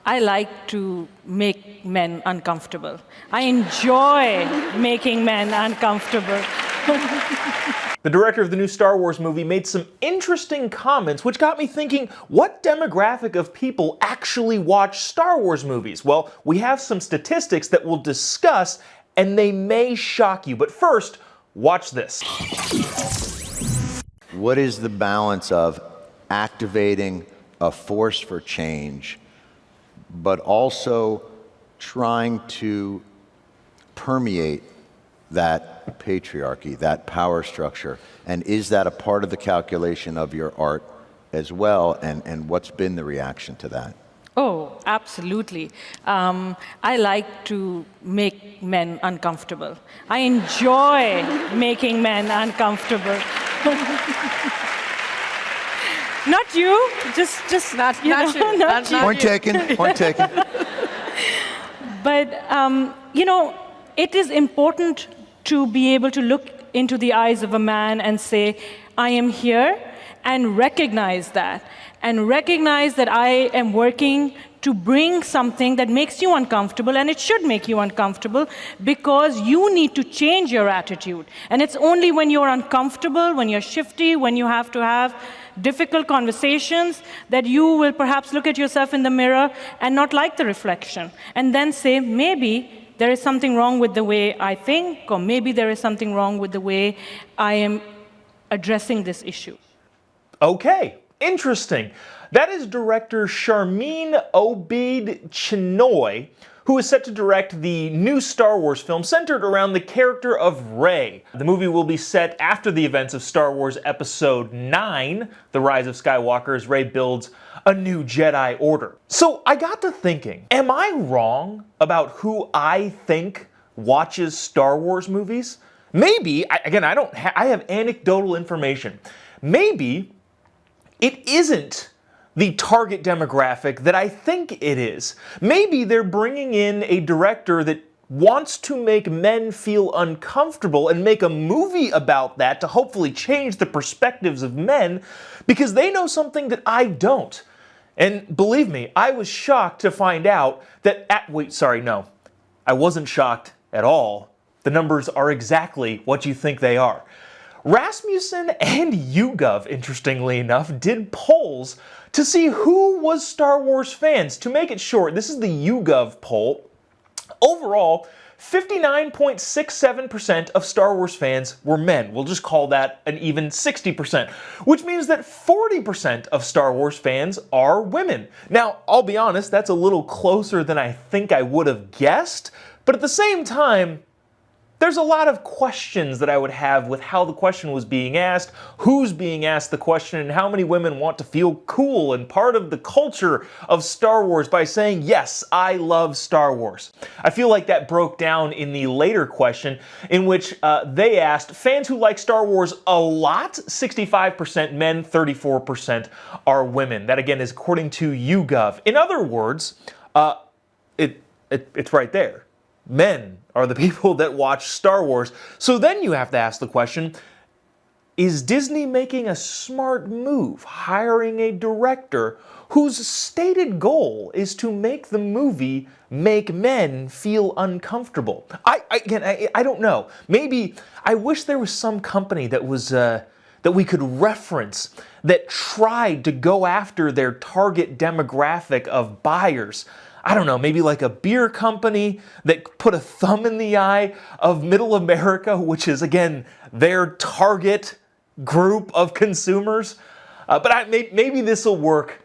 I like to make men uncomfortable. I enjoy making men uncomfortable. The director of the new Star Wars movie made some interesting comments, which got me thinking, what demographic of people actually watch Star Wars movies? Well, we have some statistics that we'll discuss, and they may shock you. But first, watch this. What is the balance of activating a force for change, but also trying to permeate that patriarchy, that power structure? And is that a part of the calculation of your art as well? And what's been the reaction to that? Oh, absolutely. I like to make men uncomfortable. I enjoy making men uncomfortable. Not you, just not you. Not you. Point taken, point taken. But, it is important to be able to look into the eyes of a man and say, I am here, and recognize that. And recognize that I am working to bring something that makes you uncomfortable, and it should make you uncomfortable because you need to change your attitude. And it's only when you're uncomfortable, when you're shifty, when you have to have difficult conversations, that you will perhaps look at yourself in the mirror and not like the reflection, and then say, maybe there is something wrong with the way I think, or maybe there is something wrong with the way I am addressing this issue. Okay, interesting. That is director Sharmeen Obaid-Chinoy, who is set to direct the new Star Wars film centered around the character of Rey. The movie will be set after the events of Star Wars Episode 9, The Rise of Skywalker, as Rey builds a new Jedi Order. So I got to thinking, am I wrong about who I think watches Star Wars movies? Maybe, I have anecdotal information. Maybe it isn't the target demographic that I think it is. Maybe they're bringing in a director that wants to make men feel uncomfortable and make a movie about that to hopefully change the perspectives of men because they know something that I don't. And believe me, I was shocked to find out that I wasn't shocked at all. The numbers are exactly what you think they are. Rasmussen and YouGov, interestingly enough, did polls to see who was Star Wars fans. To make it short, this is the YouGov poll. Overall, 59.67% of Star Wars fans were men. We'll just call that an even 60%, which means that 40% of Star Wars fans are women. Now, I'll be honest, that's a little closer than I think I would have guessed, but at the same time, there's a lot of questions that I would have with how the question was being asked, who's being asked the question, and how many women want to feel cool and part of the culture of Star Wars by saying, yes, I love Star Wars. I feel like that broke down in the later question in which they asked fans who like Star Wars a lot, 65% men, 34% are women. That again is according to YouGov. In other words, it's right there. Men are the people that watch Star Wars. So then you have to ask the question, is Disney making a smart move, hiring a director whose stated goal is to make the movie make men feel uncomfortable? I don't know. Maybe I wish there was some company that was that we could reference that tried to go after their target demographic of buyers. I don't know, maybe like a beer company that put a thumb in the eye of Middle America, which is, again, their target group of consumers. But maybe this will work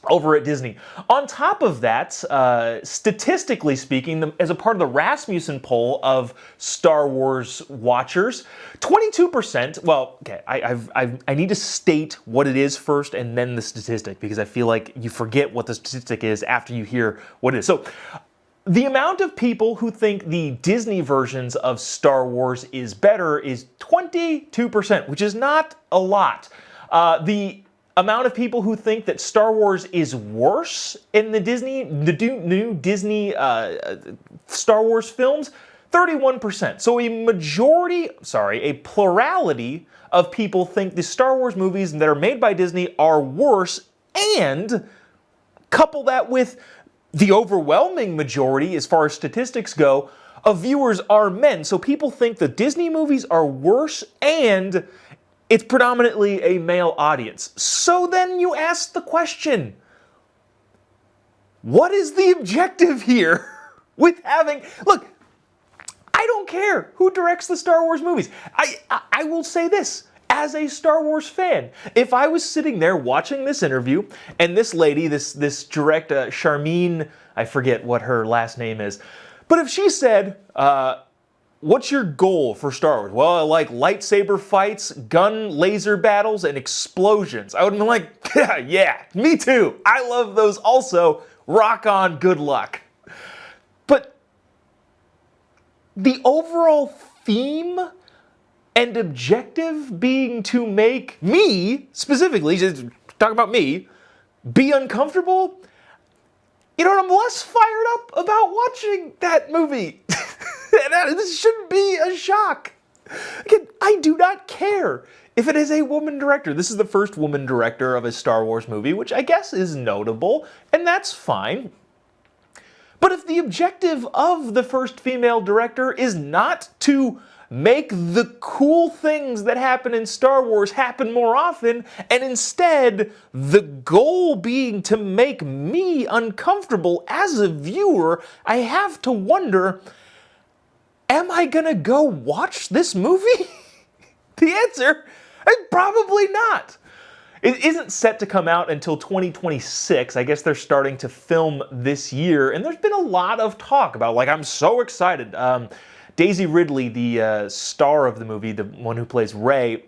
over at Disney. On top of that, statistically speaking, as a part of the Rasmussen poll of Star Wars watchers, 22%, well, okay, I need to state what it is first and then the statistic, because I feel like you forget what the statistic is after you hear what it is. So, the amount of people who think the Disney versions of Star Wars is better is 22%, which is not a lot. The amount of people who think that Star Wars is worse in the new Disney Star Wars films, 31%. So a plurality of people think the Star Wars movies that are made by Disney are worse, and couple that with the overwhelming majority, as far as statistics go, of viewers are men. So people think the Disney movies are worse and it's predominantly a male audience. So then you ask the question, what is the objective here with having... Look, I don't care who directs the Star Wars movies. I will say this, as a Star Wars fan, if I was sitting there watching this interview and this lady, this director, Charmine, I forget what her last name is, but if she said, what's your goal for Star Wars? Well, I like lightsaber fights, gun laser battles, and explosions. I would have been like, yeah, me too. I love those also. Rock on, good luck. But the overall theme and objective being to make me, specifically, just talk about me, be uncomfortable, you know what, I'm less fired up about watching that movie. This shouldn't be a shock. Again, I do not care if it is a woman director. This is the first woman director of a Star Wars movie, which I guess is notable, and that's fine. But if the objective of the first female director is not to make the cool things that happen in Star Wars happen more often, and instead the goal being to make me uncomfortable as a viewer, I have to wonder, am I gonna go watch this movie? The answer is probably not. It isn't set to come out until 2026. I guess they're starting to film this year, and there's been a lot of talk about, like, I'm so excited. Daisy Ridley, the star of the movie, the one who plays Rey,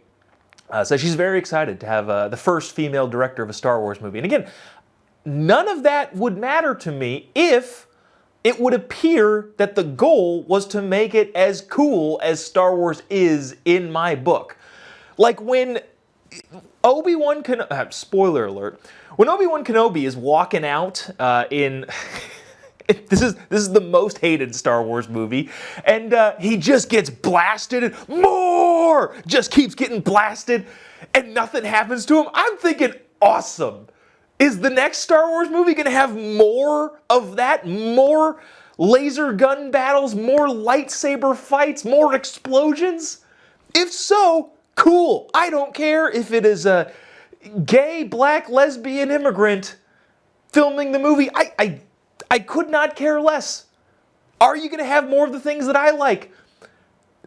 says she's very excited to have the first female director of a Star Wars movie. And again, none of that would matter to me if it would appear that the goal was to make it as cool as Star Wars is in my book. Like when Obi-Wan Kenobi, spoiler alert, when Obi-Wan Kenobi is walking out in... This is the most hated Star Wars movie, and he just gets blasted, and more just keeps getting blasted, and nothing happens to him. I'm thinking, awesome. Is the next Star Wars movie going to have more of that? More laser gun battles, more lightsaber fights, more explosions? If so, cool. I don't care if it is a gay, black, lesbian immigrant filming the movie. I could not care less. Are you going to have more of the things that I like?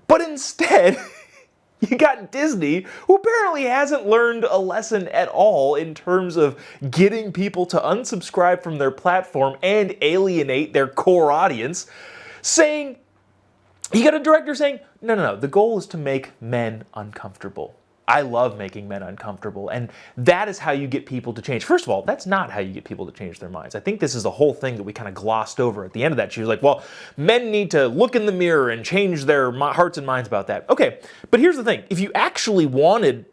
But instead, you got Disney, who apparently hasn't learned a lesson at all in terms of getting people to unsubscribe from their platform and alienate their core audience, saying, you got a director saying, no, the goal is to make men uncomfortable. I love making men uncomfortable, and that is how you get people to change. First of all, that's not how you get people to change their minds. I think this is the whole thing that we kind of glossed over at the end of that. She was like, well, men need to look in the mirror and change their hearts and minds about that. Okay, but here's the thing. If you actually wanted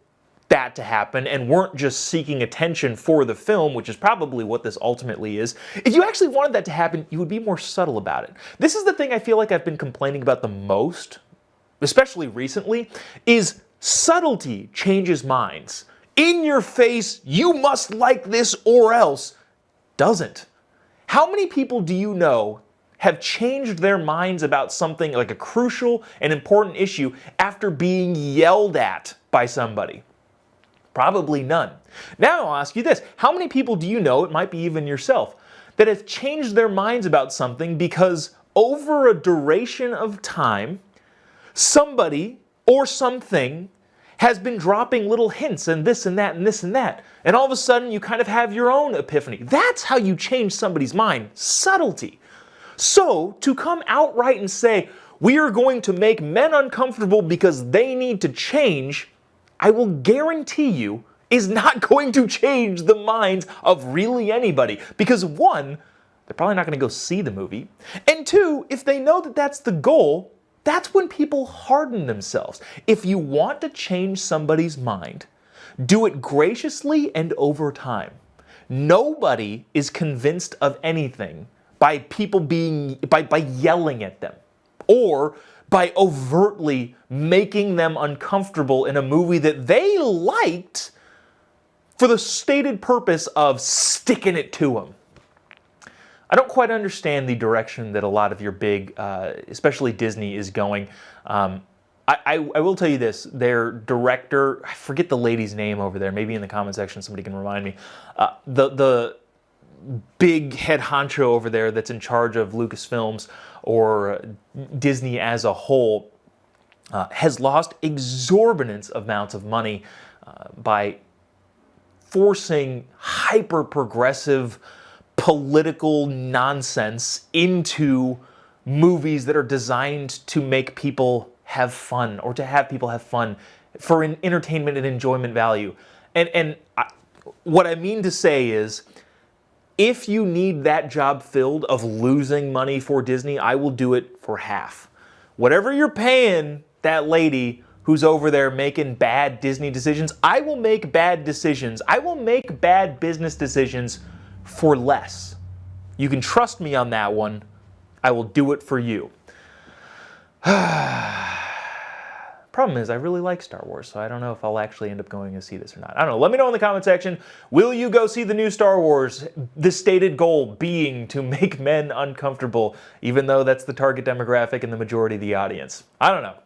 that to happen and weren't just seeking attention for the film, which is probably what this ultimately is, if you actually wanted that to happen, you would be more subtle about it. This is the thing I feel like I've been complaining about the most, especially recently, is subtlety changes minds. In your face, you must like this or else, doesn't. How many people do you know have changed their minds about something like a crucial and important issue after being yelled at by somebody? Probably none. Now I'll ask you this. How many people do you know, it might be even yourself, that have changed their minds about something because over a duration of time, somebody or something has been dropping little hints and this and that and this and that. And all of a sudden you kind of have your own epiphany. That's how you change somebody's mind. Subtlety. So to come outright and say, we are going to make men uncomfortable because they need to change, I will guarantee you is not going to change the minds of really anybody. Because one, they're probably not going to go see the movie. And two, if they know that that's the goal, that's when people harden themselves. If you want to change somebody's mind, do it graciously and over time. Nobody is convinced of anything by people by yelling at them or by overtly making them uncomfortable in a movie that they liked for the stated purpose of sticking it to them. I don't quite understand the direction that a lot of your big, especially Disney, is going. I will tell you this, their director, I forget the lady's name over there, maybe in the comment section somebody can remind me. The big head honcho over there that's in charge of Lucasfilms or Disney as a whole has lost exorbitant amounts of money by forcing hyper-progressive political nonsense into movies that are designed to make people have fun, or to have people have fun for entertainment and enjoyment value. What I mean to say is, if you need that job filled of losing money for Disney, I will do it for half. Whatever you're paying that lady who's over there making bad Disney decisions, I will make bad decisions. I will make bad business decisions for less. You can trust me on that one. I will do it for you. Problem is, I really like Star Wars, so I don't know if I'll actually end up going to see this or not. I don't know. Let me know in the comment section. Will you go see the new Star Wars? The stated goal being to make men uncomfortable, even though that's the target demographic and the majority of the audience. I don't know.